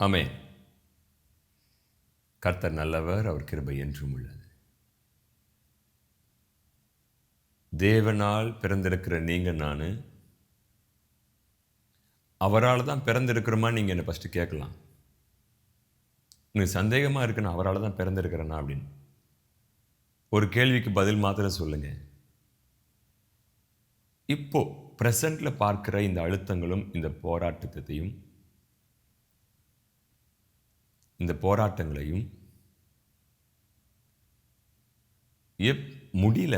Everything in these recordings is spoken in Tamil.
ஆமென். கர்த்தர் நல்லவர், அவர் கிருபை என்றும் உள்ளது. தேவனால் பிறந்திருக்கிற நீங்க நானு, அவரால தான் பிறந்திருக்கிறோமான்னு நீங்க என்ன ஃபர்ஸ்ட்டு கேட்கலாம். எனக்கு சந்தேகமா இருக்கு நான் அவரால தான் பிறந்திருக்கிறேனா அப்படின்னு. ஒரு கேள்விக்கு பதில் மாத்திரம் சொல்லுங்க. இப்போ பிரசன்ட்ல பார்க்கிற இந்த அழுத்தங்களும், இந்த போராட்டத்தையும், இந்த போராட்டங்களையும் எப் முடியல.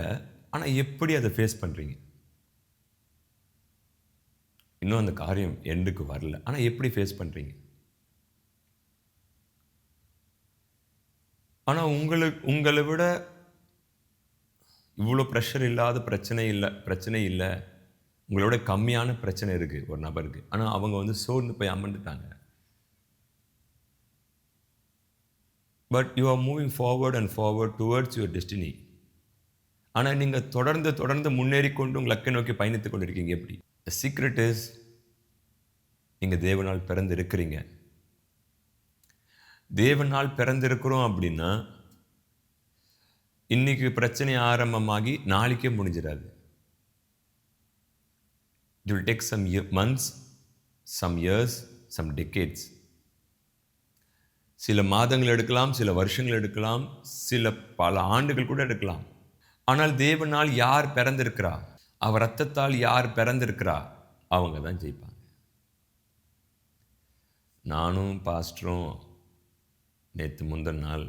ஆனா எப்படி அத ஃபேஸ் பண்றீங்க? இன்னும் அந்த காரியம் எண்டுக்கு வரல. ஆனா எப்படி ஃபேஸ் பண்றீங்க? ஆனா உங்கள விட இவ்ளோ பிரஷர் இல்லாத பிரச்சனை இல்ல. உங்கள விட கம்மியான பிரச்சனை இருக்கு ஒரு நபருக்கு. ஆனா அவங்க வந்து சோர்ந்து போய் அமர்ந்துட்டாங்க. But you are moving forward and forward towards your destiny. ஆனா நீங்க தொடர்ந்து முன்னேறிக்கொண்டு உங்க இலக்கை நோக்கி பயணித்துக் கொண்டிருக்கீங்க எப்படி? தி சீக்ரெட் இஸ் நீங்க தேவனால் பிறந்திருக்கிறீங்க. தேவனால் பிறந்திருக்கிறோம் அப்படின்னா, இன்னைக்கு பிரச்சனை ஆரம்பமாகி நாளைக்கே முடிஞ்சிராது. It will take some months, some years, some decades. சில மாதங்கள் எடுக்கலாம், சில வருஷங்கள் எடுக்கலாம், சில பல ஆண்டுகள் கூட எடுக்கலாம். ஆனால் தேவனால் யார் பிறந்திருக்கிறா? அவர் ரத்தத்தால் யார் பிறந்திருக்கிறா? அவங்க தான் ஜெயிப்பாங்க. நானும் பாஸ்டரும் நேத்து முந்தின நாள்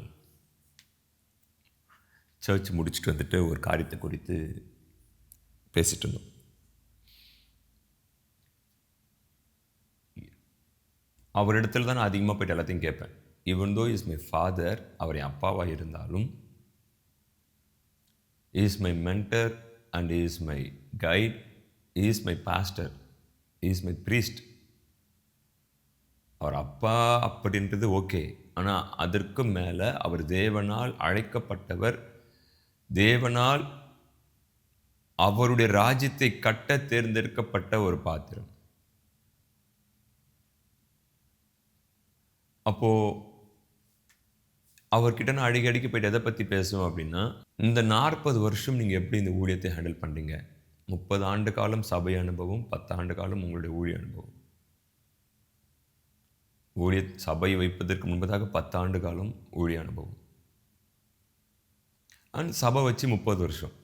சர்ச் முடிச்சுட்டு வந்துட்டு ஒரு காரியத்தை குறித்து பேசிட்டு இருந்தோம். அவரிடத்துல தான் நான் அதிகமாக போயிட்டு எல்லாத்தையும் கேட்பேன். Even though is my father, அவர் என் அப்பாவா இருந்தாலும், is my mentor and is my guide, is my pastor, is my priest. அவர் அப்பா அப்படின்றது ஓகே. ஆனால் அதற்கு மேலே அவர் தேவனால் அழைக்கப்பட்டவர், தேவனால் அவருடைய ராஜ்யத்தை கட்ட தேர்ந்தெடுக்கப்பட்ட ஒரு பாத்திரம். அப்போ அவர்கிட்ட நான் அடிக்கடிக்கு போயிட்டு எதை பற்றி பேசுவேன் அப்படின்னா, இந்த 40 வருஷம் நீங்கள் எப்படி இந்த ஊழியத்தை ஹேண்டில் பண்ணுறீங்க? 30 ஆண்டு காலம் சபை அனுபவம், 10 ஆண்டு காலம் உங்களுடைய ஊழிய அனுபவம். சபை வைப்பதற்கு முன்பதாக 10 ஆண்டு காலம் ஊழிய அனுபவம். அண்ட் சபை வச்சு 30 வருஷம்.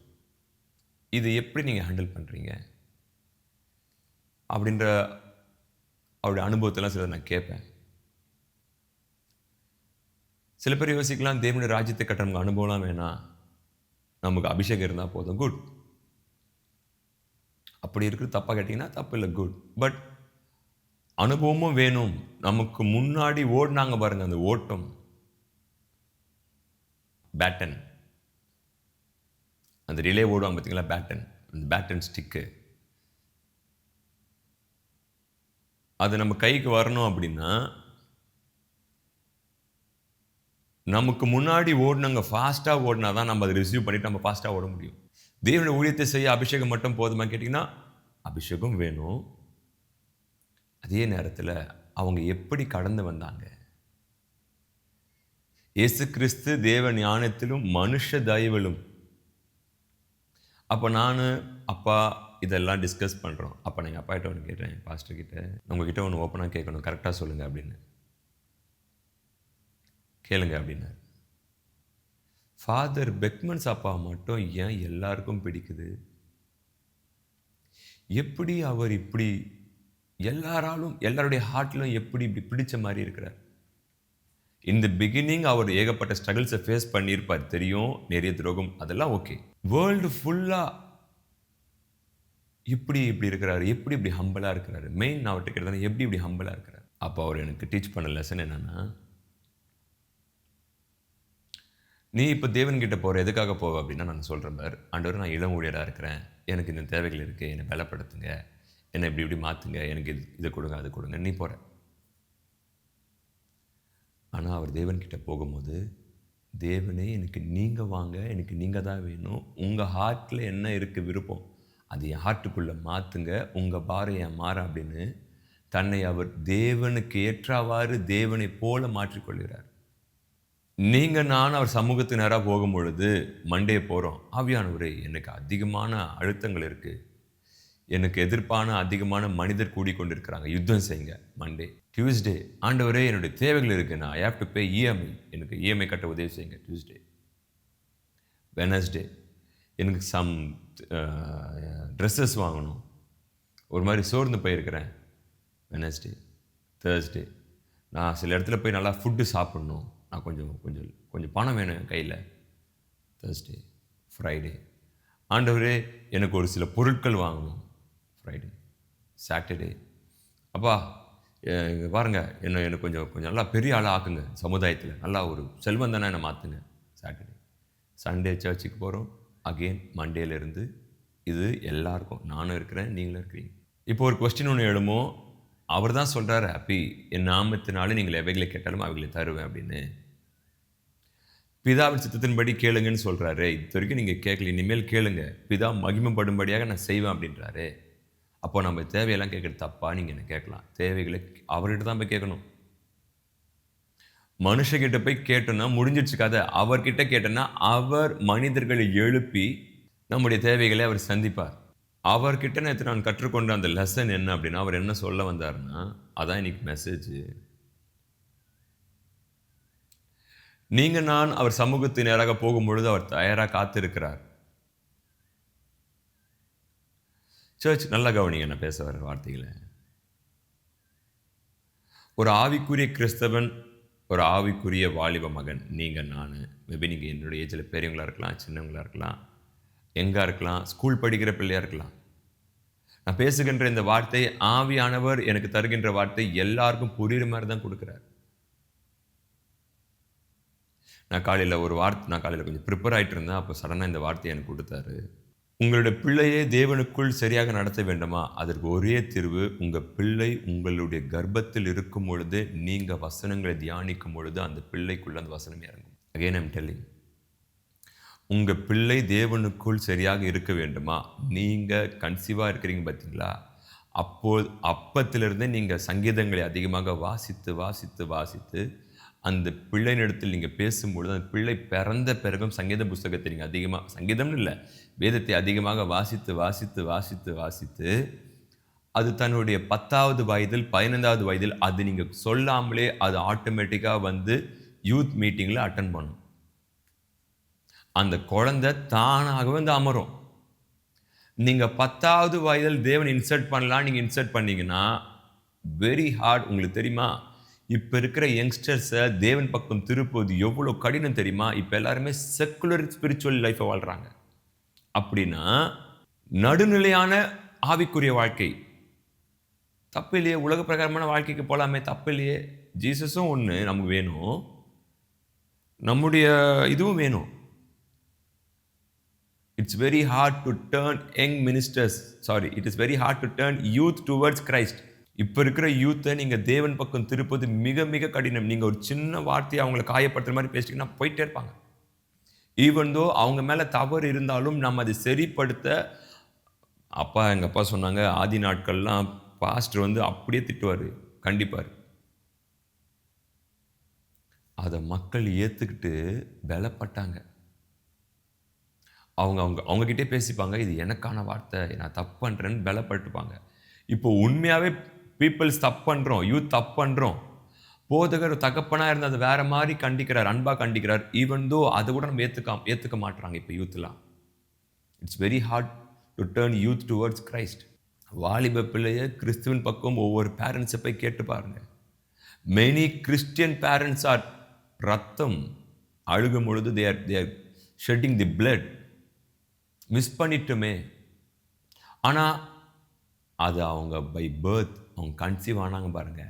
இது எப்படி நீங்கள் ஹேண்டில் பண்ணுறீங்க? அப்படின்ற அவருடைய அனுபவத்தெல்லாம் சிலர் நான் கேட்பேன். சில பேர் யோசிக்கலாம், தேவனுடைய ராஜ்யத்தை கட்ட நமக்கு அனுபவம்லாம் வேணாம், நமக்கு அபிஷேகம் இருந்தால் போதும். குட். அப்படி இருக்குது தப்பாக கேட்டிங்கன்னா தப்பு இல்லை, குட். பட் அனுபவமும் வேணும். நமக்கு முன்னாடி ஓடினாங்க பாருங்க, அந்த ஓட்டம், பேட்டன், அந்த ரிலே ஓடுவாங்க பார்த்தீங்களா, பேட்டன், அந்த பேட்டன் ஸ்டிக்கு, அது நம்ம கைக்கு வரணும் அப்படின்னா, நமக்கு முன்னாடி ஓடினவங்க ஃபாஸ்ட்டாக ஓடினா தான் நம்ம அதை ரிசீவ் பண்ணிட்டு நம்ம ஃபாஸ்ட்டாக ஓட முடியும். தேவனுடைய ஊழியத்தை செய்ய அபிஷேகம் மட்டும் போதுமா கேட்டிங்கன்னா, அபிஷேகம் வேணும். அதே நேரத்தில் அவங்க எப்படி கடந்து வந்தாங்க? இயேசு கிறிஸ்து தேவ ஞானத்திலும் மனுஷ தயவிலும். அப்போ நான் அப்பா இதெல்லாம் டிஸ்கஸ் பண்ணுறோம். அப்போ நான் எங்கள் அப்பா கிட்ட ஒன்று கேட்டேன், பாஸ்டர் கிட்ட, உங்ககிட்ட ஒன்று ஓப்பனாக கேட்கணும், கரெக்டாக சொல்லுங்கள் அப்படின்னு. கேளுங்க அப்படின்னாரு. ஃபாதர் பெக்மன்ஸ் அப்பா மட்டும் ஏன் எல்லாருக்கும் பிடிக்குது? எப்படி அவர் இப்படி எல்லாருடைய ஹார்ட்லையும் எப்படி இப்படி பிடிச்ச மாதிரி இருக்கிறார்? இந்த பிகினிங் அவர் ஏகப்பட்ட ஸ்ட்ரகிள்ஸை ஃபேஸ் பண்ணியிருப்பார், தெரியும், நிறைய துரோகம், அதெல்லாம் ஓகே. வேர்ல்டு ஃபுல்லாக இப்படி இருக்கிறாரு, எப்படி இப்படி ஹம்பலாக இருக்கிறாரு? மெயின் நான் அவர்கிட்ட கேட்டது, எப்படி இப்படி ஹம்பலாக இருக்கிறார்? அப்போ அவர் எனக்கு டீச் பண்ண லெசன் என்னன்னா, நீ இப்போ தேவன்கிட்ட போகிற எதுக்காக போவ அப்படின்னா, நான் சொல்கிறேன் பார், ஆண்டவரே நான் இளம் ஊழியராக இருக்கிறேன், எனக்கு இந்த தேவைகள் இருக்குது, என்னை பலப்படுத்துங்க, என்னை இப்படி மாற்றுங்க, எனக்கு இதை கொடுங்க அதை கொடுங்க, நீ போகிற. ஆனால் அவர் தேவன்கிட்ட போகும்போது, தேவனே எனக்கு நீங்கள் வாங்க, எனக்கு நீங்கள் தான் வேணும், உங்கள் ஹார்ட்டில் என்ன இருக்குது விருப்பம், அது என் ஹார்ட்டுக்குள்ளே மாற்றுங்க, உங்கள் பாரம் என் மாற அப்படின்னு தன்னை அவர் தேவனுக்கு ஏற்றவாறு தேவனைப் போல மாற்றிக்கொள்கிறார். நீங்க நான் அவர் சமூகத்துக்கு நேரா போகும்பொழுது, மண்டே போறோம். ஆவியானவரே, எனக்கு அதிகமான அழுத்தங்கள் இருக்கு. எனக்கு எதிர்ப்பான அதிகமான மனிதர் கூடிக்கொண்டிருக்கிறாங்க. யுத்தம் செய்யுங்க. மண்டே. டியூஸ்டே, ஆண்டவரே என்னுடைய தேவைகள் இருக்கு. நான் I have to pay EMI. எனக்கு இஎம்ஐ கட்ட உதவி செய்யுங்க. டியூஸ்டே. வெட்னஸ்டே, எனக்கு சம் ட்ரெஸ்ஸஸ் வாங்கணும். ஒரு மாதிரி சோர்ந்து போயிருக்கிறேன். வெட்னஸ்டே. தேர்ஸ்டே, நான் சில இடத்துல போய் நல்லா ஃபுட்டு சாப்பிட்ணும். நான் கொஞ்சம் கொஞ்சம் கொஞ்சம் பணம் வேணும் என் கையில். தேர்ஸ்டே. ஃப்ரைடே, ஆண்டவரே எனக்கு ஒரு சில பொருட்கள் வாங்கணும். ஃப்ரைடே. சாட்டர்டே, அப்பா இங்கே பாருங்க, எனக்கு கொஞ்சம் கொஞ்சம் நல்லா பெரிய ஆளாக ஆக்குங்க சமுதாயத்தில். நல்லா ஒரு செல்வந்தனா என்னை மாற்றுங்க. சாட்டர்டே. சண்டே சர்ச்சுக்கு போகிறோம். அகெயின் மண்டேலேருந்து இது எல்லாருக்கும். நானும் இருக்கிறேன், நீங்களும் இருக்கிறீங்க. இப்போ ஒரு கொஸ்டின் ஒன்று எழுமோ, அவர் தான் சொல்கிறார், ஹாப்பி என் நாமத்தினாலே நீங்கள் எவைகளை கேட்டாலும் அவைகளை தருவேன் அப்படின்னு. பிதாவின் சித்தத்தின்படி கேளுங்கன்னு சொல்கிறாரு. இது வரைக்கும் நீங்கள் கேட்கல, இனிமேல் கேளுங்க, பிதா மகிமைப்படும்படியாக நான் செய்வேன் அப்படின்றாரு. அப்போ நம்ம தேவையெல்லாம் கேட்குறது தப்பா? நீங்கள் என்ன கேட்கலாம். தேவைகளை அவர்கிட்ட தான் போய் கேட்கணும். மனுஷகிட்ட போய் கேட்டோன்னா முடிஞ்சிடுச்சு கதை. அவர்கிட்ட கேட்டோன்னா அவர் மனிதர்களை எழுப்பி நம்முடைய தேவைகளை அவர் சந்திப்பார். அவர்கிட்ட நேற்று நான் கற்றுக்கொண்ட அந்த லெசன் என்ன அப்படின்னா, அவர் என்ன சொல்ல வந்தார்னா, அதான் இன்னைக்கு மெசேஜ். நீங்க நான் அவர் சமூகத்தின் நேராக போகும்பொழுது அவர் தயாராக காத்திருக்கிறார். சர்ச், நல்லா கவனிங்க நான் பேச வர வார்த்தைகளை. ஒரு ஆவிக்குரிய கிறிஸ்தவன், ஒரு ஆவிக்குரிய வாலிப மகன், நீங்கள் நான், மேபி நீங்கள் என்னுடைய ஏஜில் பெரியவங்களாக இருக்கலாம், சின்னவங்களாக இருக்கலாம், எங்கே இருக்கலாம், ஸ்கூல் படிக்கிற பிள்ளையாக இருக்கலாம். நான் பேசுகின்ற இந்த வார்த்தை, ஆவியானவர் எனக்கு தருகின்ற வார்த்தை எல்லாருக்கும் புரியுற மாதிரி தான் கொடுக்குறார். நான் காலையில் கொஞ்சம் ப்ரிப்பேர் ஆகிட்டு இருந்தேன். அப்போ சடனாக இந்த வார்த்தையை எனக்கு கொடுத்தாரு. உங்களுடைய பிள்ளையை தேவனுக்குள் சரியாக நடத்த வேண்டுமா? அதற்கு ஒரே தீர்வு, உங்கள் பிள்ளை உங்களுடைய கர்ப்பத்தில் இருக்கும் பொழுது நீங்கள் வசனங்களை தியானிக்கும் பொழுது அந்த பிள்ளைக்குள்ள அந்த வசனம் இறங்கும். அகைன் ஐம் டெல்லிங், உங்கள் பிள்ளை தேவனுக்குள் சரியாக இருக்க வேண்டுமா? நீங்கள் கன்சீவாக இருக்கிறீங்க பார்த்தீங்களா? அப்பத்திலிருந்தே நீங்கள் சங்கீதங்களை அதிகமாக வாசித்து வாசித்து வாசித்து அந்த பிள்ளையினிடத்தில் நீங்கள் பேசும்பொழுது அந்த பிள்ளை பிறந்த பிறகும் சங்கீத புஸ்தகத்தை நீங்கள் அதிகமாக, சங்கீதம்னு இல்லை, வேதத்தை அதிகமாக வாசித்து வாசித்து வாசித்து வாசித்து அது தன்னுடைய 10வது வயதில் 15வது வயதில் அது நீங்கள் சொல்லாமலே அது ஆட்டோமேட்டிக்காக வந்து யூத் மீட்டிங்கில் அட்டன் பண்ணும். அந்த குழந்தை தானாகவே வந்து அமரும். நீங்கள் 10வது வயதில் தேவன் இன்சர்ட் பண்ணலாம், நீங்கள் இன்சர்ட் பண்ணீங்கன்னா வெரி ஹார்ட். உங்களுக்கு தெரியுமா, இப்போ இருக்கிற யங்ஸ்டர்ஸை தேவன் பக்கம் திருப்புவது எவ்வளோ கடினம் தெரியுமா? இப்போ எல்லாருமே செக்குலர் ஸ்பிரிச்சுவல் லைஃப்பை வாழ்கிறாங்க. அப்படின்னா நடுநிலையான ஆவிக்குரிய வாழ்க்கை தப்பு இல்லையே, உலக பிரகாரமான வாழ்க்கைக்கு போகலாமே, தப்பு இல்லையே. ஜீசஸும் ஒன்று நமக்கு வேணும், நம்முடைய இதுவும் வேணும். It's very hard to turn young ministers, it is very hard to turn youth towards Christ. இப்போ இருக்கிற யூத்தை நீங்கள் தேவன் பக்கம் திருப்பது மிக மிக கடினம். நீங்கள் ஒரு சின்ன வார்த்தையை அவங்களை காயப்படுத்துகிற மாதிரி பேசிட்டீங்கன்னா போயிட்டே இருப்பாங்க. ஈவன் தோ அவங்க மேலே தவறு இருந்தாலும் நம்ம அதை சரிப்படுத்த, எங்கள் அப்பா சொன்னாங்க, ஆதி நாட்கள்லாம் பாஸ்டர் வந்து அப்படியே திட்டுவார், கண்டிப்பார். அதை மக்கள் ஏற்றுக்கிட்டு பலப்பட்டாங்க. அவங்ககிட்டே பேசிப்பாங்க, இது எனக்கான வார்த்தை, நான் தப்பு பண்ணுறேன்னு பலப்பட்டுப்பாங்க. இப்போ உண்மையாகவே பீப்புள்ஸ் தப்பு பண்ணுறோம், யூத் தப்பு பண்ணுறோம். போதகர் தகப்பனாக இருந்து அதை வேற மாதிரி கண்டிக்கிறார், அன்பாக கண்டிக்கிறார். ஈவன் தோ அதை கூட நம்ம ஏற்றுக்க மாட்டுறாங்க இப்போ யூத்லாம். It's very hard to turn youth towards Christ. வாலிப பிள்ளைய கிறிஸ்துவின் பக்கம் ஒவ்வொரு பேரண்ட்ஸை போய் கேட்டு பாருங்க. மெனி கிறிஸ்டியன் பேரண்ட்ஸ் ஆர் ரத்தம் அழுகும் பொழுது they are shedding the blood. Miss பண்ணிட்டுமே. ஆனால் அது அவங்க பை பர்த், அவங்க கன்சீவ் ஆனாங்க பாருங்க.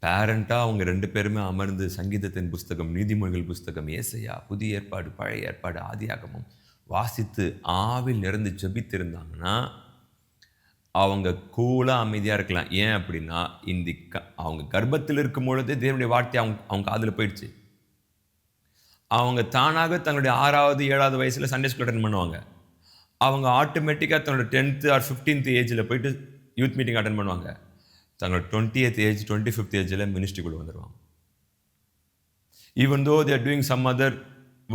பேரண்டாக அவங்க 2 பேருமே அமர்ந்து சங்கீதத்தின் புஸ்தகம், நீதிமொழிகள் புஸ்தகம், ஏசாயா, புதிய ஏற்பாடு, பழைய ஏற்பாடு, ஆதியாகமம் வாசித்து ஆவில் நிறைந்து ஜெபித்திருந்தாங்கன்னா அவங்க கூலாக அமைதியாக இருக்கலாம். ஏன் அப்படின்னா அவங்க கர்ப்பத்தில் இருக்கும் பொழுதே தேவனுடைய வார்த்தை அவங்க காதில் போயிடுச்சு. அவங்க தானாக தன்னுடைய 6வது 7வது வயசில் சண்டே ஸ்கூல் அட்டென்ட் பண்ணுவாங்க. அவங்க ஆட்டோமேட்டிக்காக தன்னோட 10th ஆர் 15th ஏஜில் போயிட்டு யூத் மீட்டிங் அட்டன் பண்ணுவாங்க, தங்களோட 20th ஏஜ் 25th ஏஜில் மினிஸ்ட்ரிக்குள்ளே வந்துடுவாங்க. Even though they are doing some other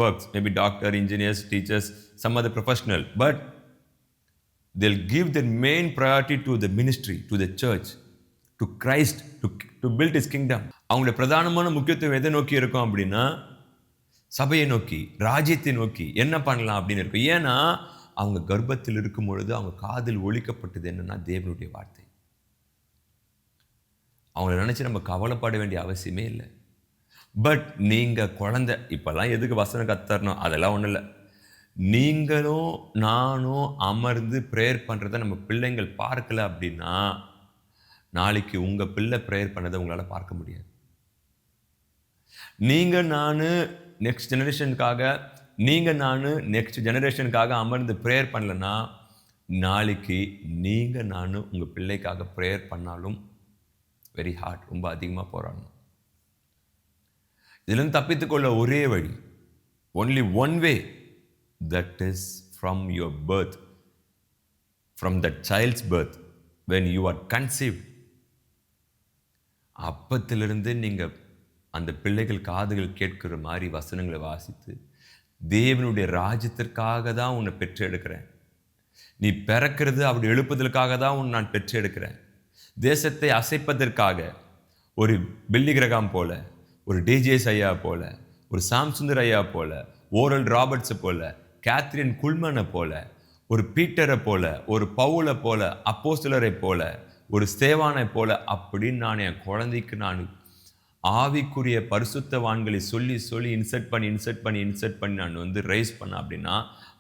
works, maybe doctor, engineers, teachers, some other professional, but they'll give their main priority to the ministry, to the church, to Christ, to build his kingdom. அவங்களுடைய பிரதானமான முக்கியத்துவம் எதை நோக்கி இருக்கும் அப்படின்னா, சபையை நோக்கி, ராஜ்யத்தை நோக்கி என்ன பண்ணலாம் அப்படின்னு இருக்கும். ஏன்னா அவங்க கர்ப்பத்தில் இருக்கும் பொழுது அவங்க காதில் ஒலிக்கப்பட்டது என்னன்னா தேவனுடைய வார்த்தை. அவங்கள நினைச்சு நம்ம கவலைப்பட வேண்டிய அவசியமே இல்லை. பட் நீங்கள் குழந்தை இப்போல்லாம் எதுக்கு வசனம் கத்தரணும், அதெல்லாம் ஒன்றும் இல்லை. நீங்களும் நானும் அமர்ந்து ப்ரேயர் பண்ணுறத நம்ம பிள்ளைங்கள் பார்க்கல அப்படின்னா நாளைக்கு உங்கள் பிள்ளை ப்ரேயர் பண்ணதை உங்களால் பார்க்க முடியாது. நீங்கள் நான் நெக்ஸ்ட் ஜெனரேஷனுக்காக அமர்ந்து ப்ரேயர் பண்ணலன்னா நாளைக்கு நீங்கள் நான் உங்கள் பிள்ளைக்காக ப்ரேயர் பண்ணாலும் வெரி ஹார்ட், ரொம்ப அதிகமாக போராடணும். இதிலிருந்து தப்பித்துக்கொள்ள ஒரே வழி, only one way, that is from your birth, from that child's birth, when you are conceived. அப்பத்திலிருந்து நீங்கள் அந்த பிள்ளைகள் காதுகள் கேட்கிற மாதிரி வசனங்களை வாசித்து தேவனுடைய ராஜ்யத்திற்காக தான் உன்னை பெற்று எடுக்கிறேன், நீ பிறக்கிறது அப்படி எழுப்புதலுக்காக தான் உன்னை நான் பெற்று எடுக்கிறேன், தேசத்தை அசைப்பதற்காக ஒரு பில்லி கிரகாம் போல, ஒரு டிஜேஎஸ் ஐயா போல, ஒரு சாம்சுந்தர் ஐயா போல, ஓரல் ராபர்ட்ஸை போல, கேத்ரின் குல்மனை போல, ஒரு பீட்டரை போல, ஒரு பவுலை போல, அப்போஸ்தலரை போல, ஒரு ஸ்தேவானை போல, அப்படின்னு நான் என் குழந்தைக்கு நான் ஆவிக்குரிய பரிசுத்தவான்களை சொல்லி சொல்லி இன்சர்ட் பண்ணி நான் ரைஸ் பண்ண அப்படின்னா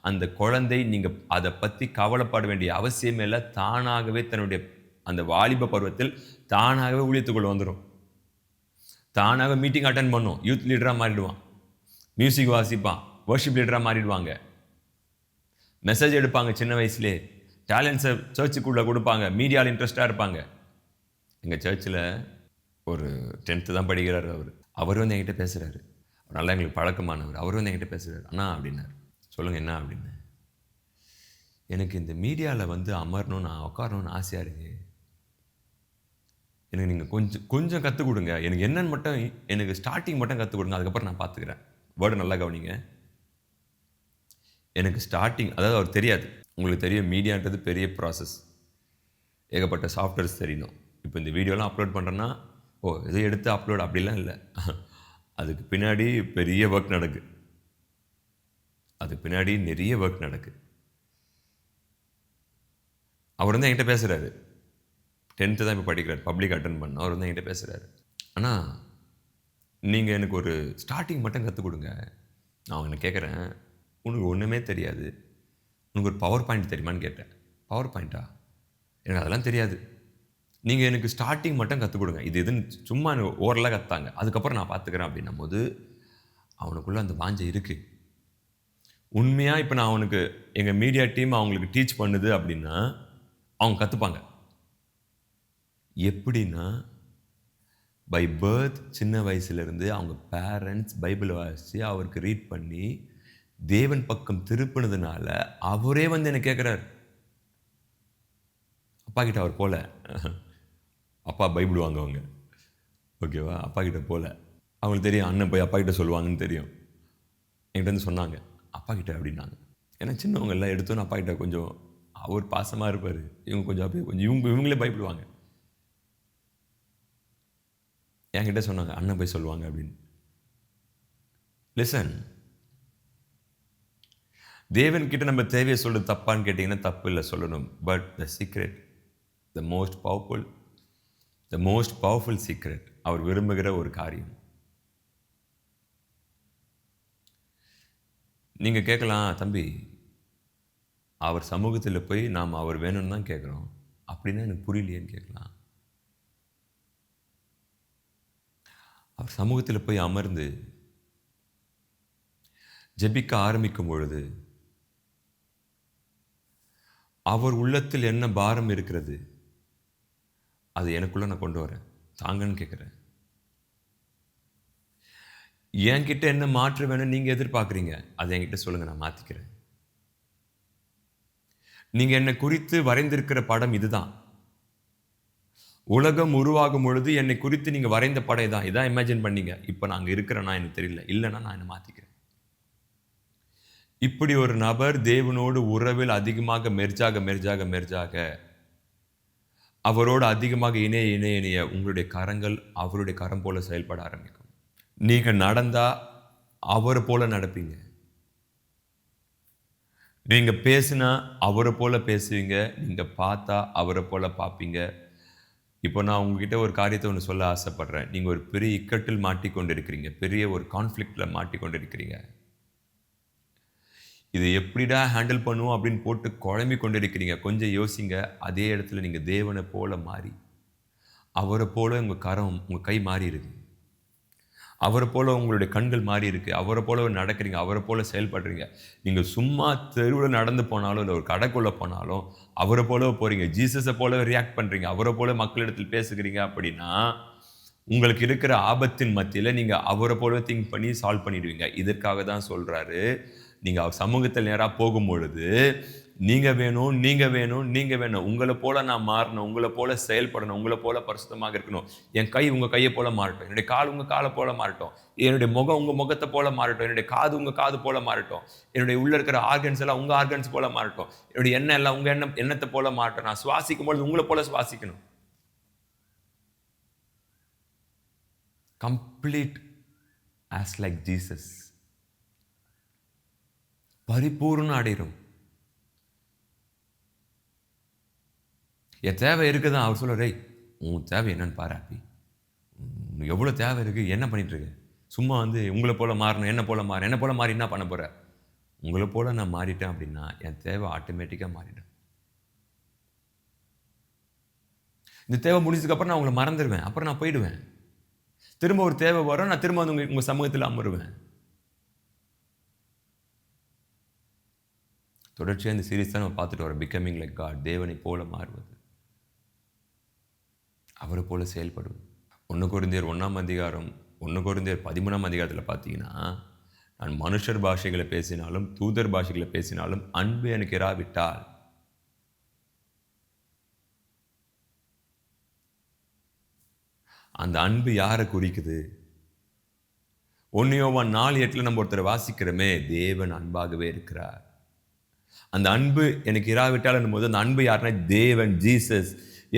அந்த குழந்தை நீங்கள் அதை பற்றி கவலைப்பட வேண்டிய அவசியமே இல்லை. தானாகவே தன்னுடைய அந்த வாலிப பருவத்தில் தானாகவே ஊழியத்துக்குள்ள வந்துடும். தானாக மீட்டிங் அட்டன் பண்ணும், யூத் லீடராக மாறிடுவான், மியூசிக் வாசிப்பான், வர்ஷிப் லீடராக மாறிடுவாங்க, மெசேஜ் எடுப்பாங்க, சின்ன வயசுலேயே டேலண்ட்ஸை சர்ச்சுக்குள்ளே கொடுப்பாங்க, மீடியாவில் இன்ட்ரெஸ்டாக இருப்பாங்க. எங்கள் சர்ச்சில் ஒரு 10th தான் படிக்கிறார் அவர் என்கிட்ட பேசுகிறாரு, நல்லா எங்களுக்கு பழக்கமானவர். அவர் என்கிட்ட பேசுகிறார், அண்ணா அப்படின்னார். சொல்லுங்கள் என்ன அப்படின்னு. எனக்கு இந்த மீடியாவில் அமரணும், நான் உட்காரணும்னு ஆசையாக இருக்கு, எனக்கு நீங்கள் கொஞ்சம் கற்றுக் கொடுங்க, எனக்கு என்னன்னு மட்டும் எனக்கு ஸ்டார்டிங் மட்டும் கற்றுக் கொடுங்க, அதுக்கப்புறம் நான் பார்த்துக்கிறேன். வேர்டு நல்லா கவனிங்க. எனக்கு ஸ்டார்டிங், அதாவது அவர் தெரியாது, உங்களுக்கு தெரியும் மீடியான்றது பெரிய ப்ராசஸ், ஏகப்பட்ட சாஃப்ட்வேர்ஸ் தெரியணும். இப்போ இந்த வீடியோலாம் அப்லோட் பண்ணுறேன்னா இதை எடுத்து அப்லோட் அப்படிலாம் இல்லை, அதுக்கு பின்னாடி பெரிய ஒர்க் நடக்கு, அதுக்கு பின்னாடி நிறைய ஒர்க் நடக்கு. அவர் என்கிட்ட பேசுகிறாரு, 10th தான் இப்போ படிக்கிறார், பப்ளிக் அட்டன் பண்ண. அவர் என்கிட்ட பேசுகிறாரு, ஆனால் நீங்கள் எனக்கு ஒரு ஸ்டார்டிங் மட்டும் கற்றுக் கொடுங்க. நான் என்ன கேட்குறேன், உனக்கு ஒன்றுமே தெரியாது, உனக்கு ஒரு பவர் பாயிண்ட் தெரியுமான்னு கேட்டேன். பவர் பாயிண்ட்டா? எனக்கு அதெல்லாம் தெரியாது, நீங்கள் எனக்கு ஸ்டார்டிங் மட்டும் கற்றுக் கொடுங்க, இதுன்னு சும்மா ஓரலாக கற்றாங்க, அதுக்கப்புறம் நான் பார்த்துக்கிறேன் அப்படின்னும் போது அவனுக்குள்ளே அந்த வாஞ்சை இருக்குது. உண்மையாக இப்போ நான் அவனுக்கு எங்கள் மீடியா டீம் அவங்களுக்கு டீச் பண்ணுது அப்படின்னா அவங்க கற்றுப்பாங்க. எப்படின்னா பை பர்த், சின்ன வயசுலேருந்து அவங்க பேரண்ட்ஸ் பைபிளை வாசித்து அவருக்கு ரீட் பண்ணி தேவன் பக்கம் திருப்பினதுனால அவரே என்ன கேட்குறாரு. அப்பா கிட்ட அவர் போல, அப்பா பைபிள் வாங்குவாங்க, ஓகேவா, அப்பா கிட்ட போல, அவங்களுக்கு தெரியும் அண்ணன் போய் அப்பா கிட்ட சொல்லுவாங்கன்னு தெரியும். என்கிட்ட சொன்னாங்க அப்பா கிட்ட அப்படின்னாங்க. ஏன்னா சின்னவங்க எல்லாம் எடுத்தோன்னு அப்பா கிட்ட கொஞ்சம் அவர் பாசமாக இருப்பார், இவங்க கொஞ்சம் அப்படியே கொஞ்சம் இவங்களே பயப்படுவாங்க. என்கிட்ட சொன்னாங்க அண்ணன் போய் சொல்லுவாங்க அப்படின்னு. லிசன், தேவன்கிட்ட நம்ம தேவையை சொல்றது தப்பான்னு கேட்டிங்கன்னா தப்பு இல்லை, சொல்லணும். But the secret, the most powerful secret, அவர் விரும்புகிற ஒரு காரியம். நீங்கள் கேட்கலாம், தம்பி அவர் சமூகத்தில் போய் நாம் அவர் வேணும்னு தான் கேட்குறோம், அப்படின்னா எனக்கு புரியலையேன்னு கேட்கலாம். அவர் சமூகத்தில் போய் அமர்ந்து ஜெபிக்க ஆரம்பிக்கும் பொழுது அவர் உள்ளத்தில் என்ன பாரம் இருக்கிறது அது எனக்குள்ள நான் கொண்டு வரேன், தாங்கன்னு கேட்குறேன். என்கிட்ட என்ன மாற்ற வேணும் நீங்கள் எதிர்பார்க்குறீங்க, அதை என்கிட்ட சொல்லுங்கள், நான் மாற்றிக்கிறேன். நீங்கள் என்னை குறித்து வரைந்திருக்கிற படம் இதுதான், உலகம் உருவாகும் பொழுது என்னை குறித்து நீங்க வரைந்த படை தான். இதான் இமேஜின் பண்ணீங்க. இப்ப நான் அங்க இருக்கிறேனா எனக்கு தெரியல. இல்லன்னா நான் என்ன மாத்திக்கிறேன். இப்படி ஒரு நபர் தேவனோடு உறவில் அதிகமாக மெர்ஜாக அவரோடு அதிகமாக இணைய உங்களுடைய கரங்கள் அவருடைய கரம் போல செயல்பட ஆரம்பிக்கும். நீங்க நடந்தா அவரை போல நடப்பீங்க. நீங்க பேசினா அவரை போல பேசுவீங்க. நீங்க பார்த்தா அவரை போல பார்ப்பீங்க. இப்போ நான் உங்ககிட்ட ஒரு காரியத்தை ஒன்று சொல்ல ஆசைப்படுறேன். நீங்க ஒரு பெரிய இக்கட்டில் மாட்டிக்கொண்டிருக்கிறீங்க. பெரிய ஒரு கான்ஃப்ளிக்ட்ல மாட்டிக்கொண்டிருக்கிறீங்க. இதை எப்படிடா ஹேண்டில் பண்ணுவோம் அப்படின்னு போட்டு குழம்பி கொண்டிருக்கிறீங்க. கொஞ்சம் யோசிங்க. அதே இடத்துல நீங்க தேவனை போல மாறி, அவரை போல உங்க கை மாறி இருக்கு. அவரை போல உங்களுடைய கண்கள் மாறி இருக்கு. அவரை போல நடக்கிறீங்க. அவரை போல செயல்படுறீங்க. நீங்க சும்மா தெருவில் நடந்து போனாலும் இல்லை ஒரு கடைக்குள்ள போனாலும் அவரை போல போறீங்க. ஜீசஸை போல ரியாக்ட் பண்றீங்க. அவரை போல மக்களிடத்தில் பேசுகிறீங்க அப்படின்னா உங்களுக்கு இருக்கிற ஆபத்தின் மத்தியில் நீங்க அவரை போல திங்க் பண்ணி சால்வ் பண்ணிடுவீங்க. இதற்காக தான் சொல்றாரு, நீங்க அவர் சமூகத்தில் நேராக போகும்பொழுது நீங்க வேணும். உங்களை போல நான் மாறணும், உங்களை போல செயல்படணும், உங்களை போல பரிசுத்தமாக இருக்கணும். என் கை உங்க கையை போல மாறட்டும், என்னுடைய கால் உங்க காலை போல மாறட்டும், என்னுடைய முகம் உங்க முகத்தை போல மாறட்டும், என்னுடைய காது உங்க காது போல மாறட்டும், என்னுடைய உள்ள இருக்கிற ஆர்கன்ஸ் எல்லாம் உங்க ஆர்கன்ஸ் போல மாறட்டும், என்னுடைய எண்ணம் எல்லாம் உங்க எண்ணத்தை போல மாறட்டும். நான் சுவாசிக்கும் பொழுது உங்களை போல சுவாசிக்கணும். Complete as like Jesus. பரிபூர்ண அடையும். என் தேவை இருக்குதான். அவர் சொல்ல, ரேய் உன் தேவை என்னன்னு பாரு ஹாப்பி. எவ்வளோ தேவை இருக்கு, என்ன பண்ணிட்டு இருக்கு? சும்மா உங்களை போல மாறணும், என்ன போல மாறி என்ன பண்ண போற? உங்களை போல நான் மாறிட்டேன் அப்படின்னா என் தேவை ஆட்டோமேட்டிக்காக மாறிடும். இந்த தேவை முடிஞ்சதுக்கப்புறம் நான் உங்களை மறந்துடுவேன். அப்புறம் நான் போயிடுவேன். திரும்ப ஒரு தேவை வரும், நான் திரும்ப உங்க சமூகத்தில் அமருவேன். தொடர்ச்சியாக இந்த சீரீஸ் தான் நம்ம பார்த்துட்டு வரோம். Becoming like God. தேவனை போல மாறுவது, அவரை போல செயல்படுவது. 1 கொரிந்தியர் 13ஆம் அதிகாரத்தில் பார்த்தீங்கன்னா, நான் மனுஷர் பாஷைகளை பேசினாலும் தூதர் பாஷைகளை பேசினாலும் அன்பு எனக்கு இராவிட்டால் அந்த அன்பு யாரை குறிக்குது? 1 யோவான் 4:8 நம்ம ஒருத்தரை வாசிக்கிறோமே, தேவன் அன்பாகவே இருக்கிறார். அந்த அன்பு எனக்கு இராவிட்டால் போது அந்த அன்பு யாருன்னா தேவன், ஜீசஸ்.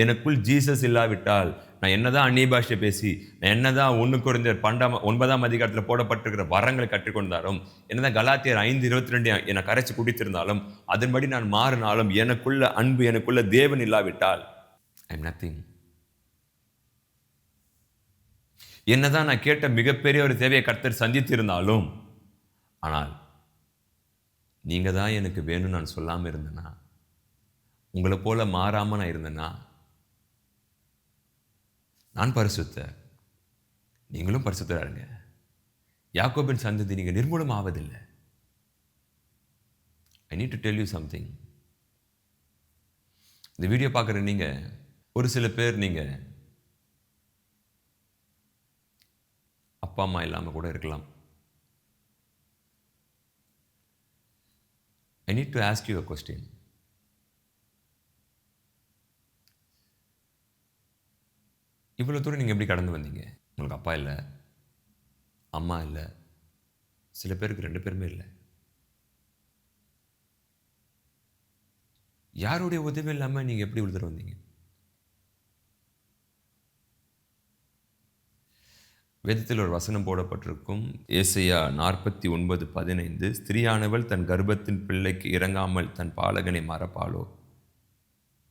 எனக்குள் ஜீசஸ் இல்லாவிட்டால் நான் என்னதான் அந்நிய பாஷை பேசி, நான் என்னதான் 1 கொரிந்தியர் 9ஆம் அதிகாரத்தில் போடப்பட்டிருக்கிற வரங்களை கற்றுக்கொண்டாலும், என்னதான் கலாத்தியர் 5:22 என்னை கரைச்சி குடித்திருந்தாலும், அதன்படி நான் மாறினாலும் எனக்குள்ள அன்பு, எனக்குள்ள தேவன் இல்லாவிட்டால் ஐ எம் நத்திங். என்னதான் நான் கேட்ட மிகப்பெரிய ஒரு தேவையை கர்த்தர் சந்தித்திருந்தாலும், ஆனால் நீங்க தான் எனக்கு வேணும்னு நான் சொல்லாமல் இருந்தேன்னா, உங்களை போல மாறாம நான் இருந்தேன்னா, நான் பரிசுத்தர், நீங்களும் பரிசுத்தரா இருங்க. யாக்கோபின் சந்ததி நீங்க நிர்மூலம் ஆவதில்லை. I need to tell you something. இந்த வீடியோ பார்க்குற நீங்க ஒரு சில பேர் நீங்க அப்பா அம்மா இல்லாமல் கூட இருக்கலாம். I need to ask you a question. இவ்வளோ தூரம் நீங்கள் எப்படி கடந்து வந்தீங்க? உங்களுக்கு அப்பா இல்லை, அம்மா இல்லை, சில பேருக்கு 2 பேருமே இல்லை. யாருடைய உதவி இல்லாமல் நீங்கள் எப்படி இவ்வளோ தூரம் வந்தீங்க? வேதத்தில் ஒரு வசனம் போடப்பட்டிருக்கும். ஏசாயா 49:15. ஸ்திரீயானவள் தன் கர்ப்பத்தின் பிள்ளைக்கு இறங்காமல் தன் பாலகனை மறப்பாளோ?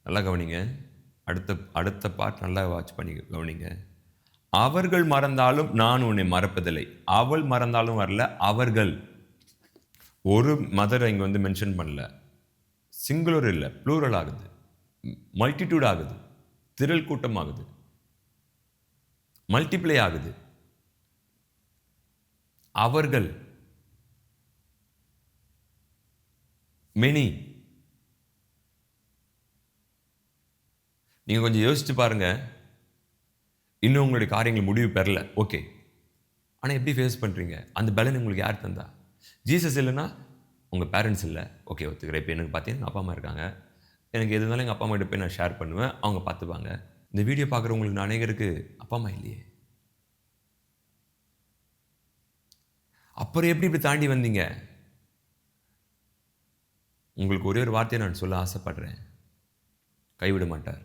நல்லா கவனிங்க. அடுத்த பார்ட் நல்லா வாட்ச் பண்ணி கவனிங்க. அவர்கள் மறந்தாலும் நான் உன்னை மறப்பதில்லை. அவள் மறந்தாலும் வரல, அவர்கள். ஒரு மதரை இங்கே மென்ஷன் பண்ணல. சிங்குலர் இல்லை, ப்ளூரல் ஆகுது, மல்டிடியூட் ஆகுது, திரள் கூட்டம் ஆகுது, மல்டிப்ளை ஆகுது. அவர்கள், மெனி. நீங்க கொஞ்சம் யோசிச்சு பாருங்க. இன்னும் உங்களுடைய காரியங்கள் முடிவு பெறல, ஓகே. ஆனால் எப்படி ஃபேஸ் பண்ணுறீங்க? அந்த பலன் உங்களுக்கு யார் தந்தா? ஜீசஸ் இல்லைன்னா உங்கள் பேரண்ட்ஸ் இல்லை, ஓகே ஒத்துக்கிறேன். இப்போ எனக்கு பார்த்தீங்கன்னா எங்கள் அப்பா அம்மா இருக்காங்க. எனக்கு எது இருந்தாலும் எங்கள் அப்பா அம்மா கிட்ட போய் நான் ஷேர் பண்ணுவேன், அவங்க பார்த்துப்பாங்க. இந்த வீடியோ பார்க்குறவங்களுக்கு அநேகருக்கு அப்பா அம்மா இல்லையே. அப்புறம் எப்படி இப்படி தாண்டி வந்தீங்க? உங்களுக்கு ஒரே ஒரு வார்த்தையை நான் சொல்ல ஆசைப்படுறேன். கைவிட மாட்டார்.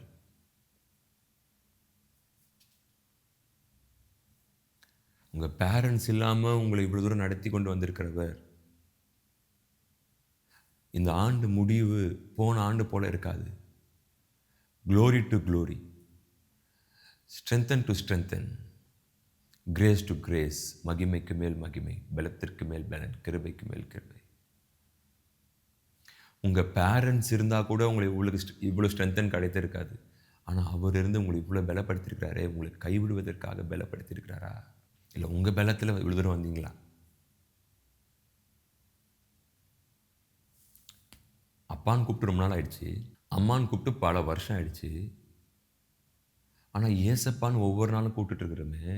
உங்க பேரண்ட்ஸ் இல்லாம உங்களை இவ்வளவு தூரம் நடத்தி கொண்டு வந்திருக்கிறவர், இந்த ஆண்டு முடிவு போன ஆண்டு போல இருக்காது. Glory to glory, strengthen to strengthen, grace to grace, மகிமைக்கு மேல் மகிமை, பலத்திற்கு மேல் பலன், கிருபைக்கு மேல் கிருபை. உங்க பேரண்ட்ஸ் இருந்தா கூட உங்களுக்கு இவ்வளவு ஸ்ட்ரென்தன் கிடைத்திருக்காது. ஆனா அவர் இருந்து உங்களை இவ்வளவு பலப்படுத்தியிருக்கிறாரே, உங்களை கைவிடுவதற்காக பலப்படுத்தியிருக்கிறாரா? இல்லை உங்க பலத்தில் இவ்வளவு தூரம் வந்தீங்களா? அப்பான்னு கூப்பிட்டு ரொம்ப நாள் ஆயிடுச்சு, அம்மான்னு கூப்பிட்டு பல வருஷம் ஆயிடுச்சு. ஆனா ஏசப்பான்னு ஒவ்வொரு நாளும் கூப்பிட்டுட்டு இருக்கிறோமே,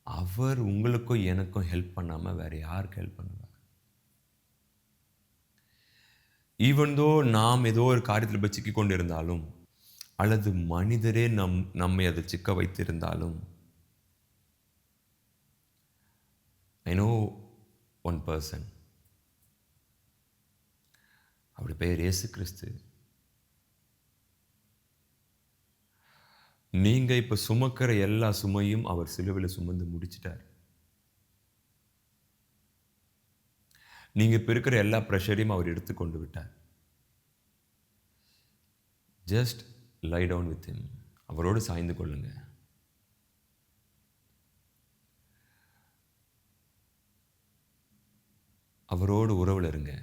அவர் உங்களுக்கும் எனக்கும் ஹெல்ப் பண்ணாம வேற யாருக்கு ஹெல்ப் பண்ணுவார்? ஈவன் தோ நாம் ஏதோ ஒரு காரியத்தில் போய் சிக்கி கொண்டு இருந்தாலும், அல்லது மனிதரே நம்மை அதை சிக்க வைத்திருந்தாலும், ஐ நோ ஒன் பர்சன், அவருடைய பெயர் இயேசு கிறிஸ்து. நீங்க இப்ப சுமக்கிற எல்லா சுமையும் அவர் சிலுவையில் சுமந்து முடிச்சிட்டார். நீங்க இப்ப இருக்கிற எல்லா ப்ரெஷரையும் அவர் எடுத்துக்கொண்டு விட்டார். Just lie down with him. அவரோடு சாய்ந்து கொள்ளுங்க. அவரோடு உறவுல இருங்க.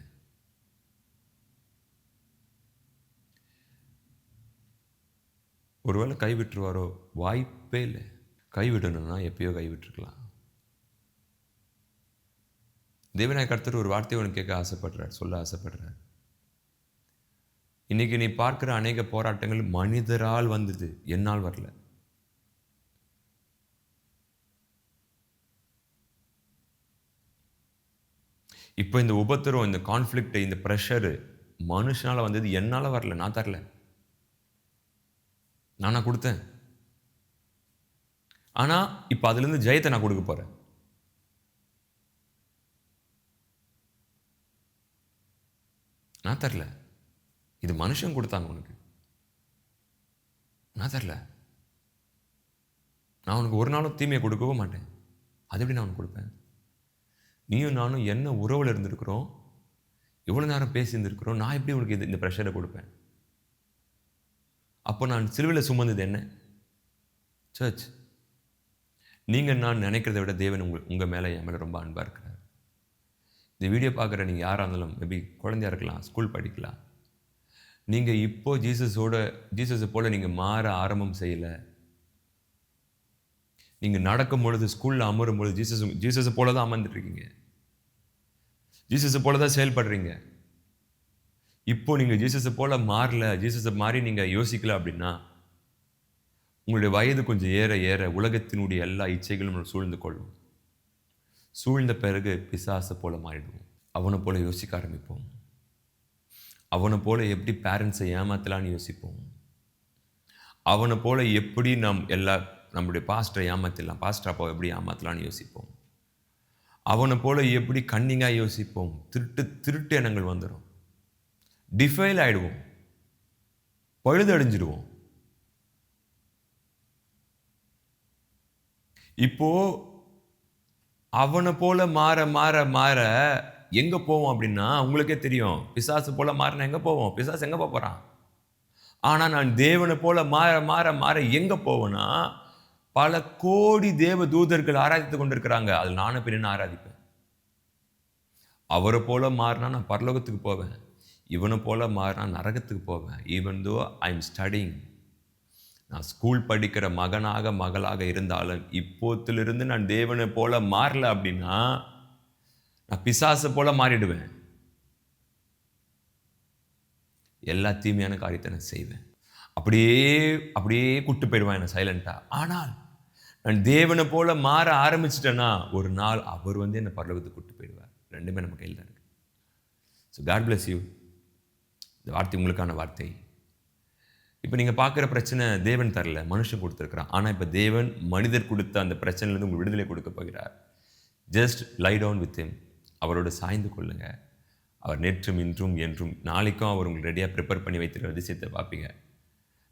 ஒருவேளை கைவிட்டுருவாரோ? வாய்ப்பே இல்லை. கைவிடணும்னா எப்பயோ கைவிட்டுருக்கலாம். தேவனாய கர்த்தர் ஒரு வார்த்தையை உனக்கு கேட்க ஆசைப்படுறார், சொல்ல ஆசைப்படுறார். இன்னைக்கு நீ பார்க்கிற அநேக போராட்டங்கள் மனிதரால் வந்தது, என்னால் வரல. இப்போ இந்த உபத்திரம், இந்த கான்ஃப்ளிக்ட், இந்த ப்ரெஷரு மனுஷனால வந்தது, என்னால் வரல. நான் தரல, நானா கொடுத்தேன். ஆனா இப்போ அதுலேருந்து ஜெயத்தை நான் கொடுக்க போறேன். நான் தரல, இது மனுஷன் கொடுத்தாங்க உனக்கு. நான் தரல. நான் உனக்கு ஒரு நாளும் தீமையை கொடுக்கவும் மாட்டேன். அது எப்படி நான் உனக்கு கொடுப்பேன்? நீயும் நானும் என்ன உறவில் இருந்திருக்கிறோம், எவ்வளோ நேரம் பேசி இருந்திருக்கிறோம். நான் எப்படி உனக்கு இந்த ப்ரெஷரை கொடுப்பேன்? அப்போ நான் சிலுவையில் சுமந்தது என்ன? சர்ச். நீங்கள் நான் நினைக்கிறத விட தேவன் உங்கள் மேலே என் மேலே ரொம்ப அன்பாக இருக்கிறார். இந்த வீடியோ பார்க்குற நீங்கள் யாராக இருந்தாலும், மேபி குழந்தையா இருக்கலாம், ஸ்கூல் படிக்கலாம், நீங்கள் இப்போ ஜீசஸை போல் நீங்கள் மாற ஆரம்பம் செய்யலை. நீங்கள் நடக்கும் பொழுது, ஸ்கூலில் அமரும் பொழுது ஜீசஸை போல தான் அமர்ந்துட்டுருக்கீங்க, ஜீசஸை போல தான் செயல்படுறீங்க. இப்போ நீங்கள் ஜீசஸை போல மாறல, ஜீசஸை மாறி நீங்கள் யோசிக்கல அப்படின்னா, உங்களுடைய வயது கொஞ்சம் ஏற ஏற உலகத்தினுடைய எல்லா இச்சைகளும் சூழ்ந்து கொள்ளும். சூழ்ந்த பிறகு பிசாசை போல மாறிடுவோம். அவனை போல யோசிக்க ஆரம்பிப்போம். அவனை போல எப்படி பேரண்ட்ஸை ஏமாத்தலான்னு யோசிப்போம். அவனை போல எப்படி நம்முடைய பாஸ்டரை ஏமாத்தலாம், பாஸ்டர் அப்பாவை எப்படி ஏமாத்தலான்னு யோசிப்போம். அவனை போல எப்படி கன்னிங்காக யோசிப்போம். திருட்டு எண்ணங்கள் வந்துடும். டிஃபைல் ஆயிடுவோம், பழுதடைஞ்சிடுவோம். இப்போ அவனை போல மாற மாற மாற எங்க போவோம் அப்படின்னா, உங்களுக்கே தெரியும், பிசாசு போல மாறினா எங்க போவோம்? பிசாசு எங்க போறான்? ஆனா நான் தேவனை போல மாற மாற மாற எங்க போவேன்னா, பல கோடி தேவ தூதர்கள் ஆராதித்து கொண்டிருக்கிறாங்க, அதில் நானும் பின்ன ஆராதிப்பேன். அவரை போல மாறினா நான் பரலோகத்துக்கு போவேன், இவனை போல மாறினா நரகத்துக்கு போவேன். Even though I am studying. நான் ஸ்கூல் படிக்கிற மகனாக மகளாக இருந்தாலும் இப்போத்திலிருந்து நான் தேவனை போல மாறல அப்படின்னா, நான் பிசாசை போல மாறிடுவேன். எல்லா தீமையான காரியத்தை நான் செய்வேன். அப்படியே கூட்டு போயிடுவேன் என்ன சைலண்டா. ஆனால் நான் தேவனை போல மாற ஆரம்பிச்சிட்டேன்னா, ஒரு நாள் அவர் என்னை பரலோகத்துக்கு கூட்டு போயிடுவார். ரெண்டுமே நம்ம கையில் தான் இருக்கு. So God bless you. இந்த வார்த்தை உங்களுக்கான வார்த்தை. இப்போ நீங்கள் பார்க்குற பிரச்சனை தேவன் தரல, மனுஷன் கொடுத்துருக்கிறான். ஆனால் இப்போ தேவன் மனிதர் கொடுத்த அந்த பிரச்சனையிலேருந்து உங்களுக்கு விடுதலை கொடுக்க போகிறார். Just lie down with him. அவரோட சாய்ந்து கொள்ளுங்க. அவர் நேற்றும் இன்றும் என்றும் நாளைக்கும் அவர் உங்களுக்கு ரெடியாக ப்ரிப்பேர் பண்ணி வைத்திருக்கிற அதிசயத்தை பார்ப்பீங்க.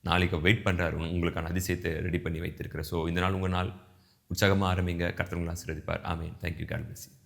நாளைக்கு வெயிட் பண்ணுறாரு உங்களுக்கான அதிசயத்தை ரெடி பண்ணி வைத்திருக்கிற. ஸோ இந்த நாள் உங்கள் நாள் உற்சாகமாக ஆரம்பிங்க. கர்த்தர் உங்களை ஆசீர்வதிப்பார். Amen. Thank you. God bless you.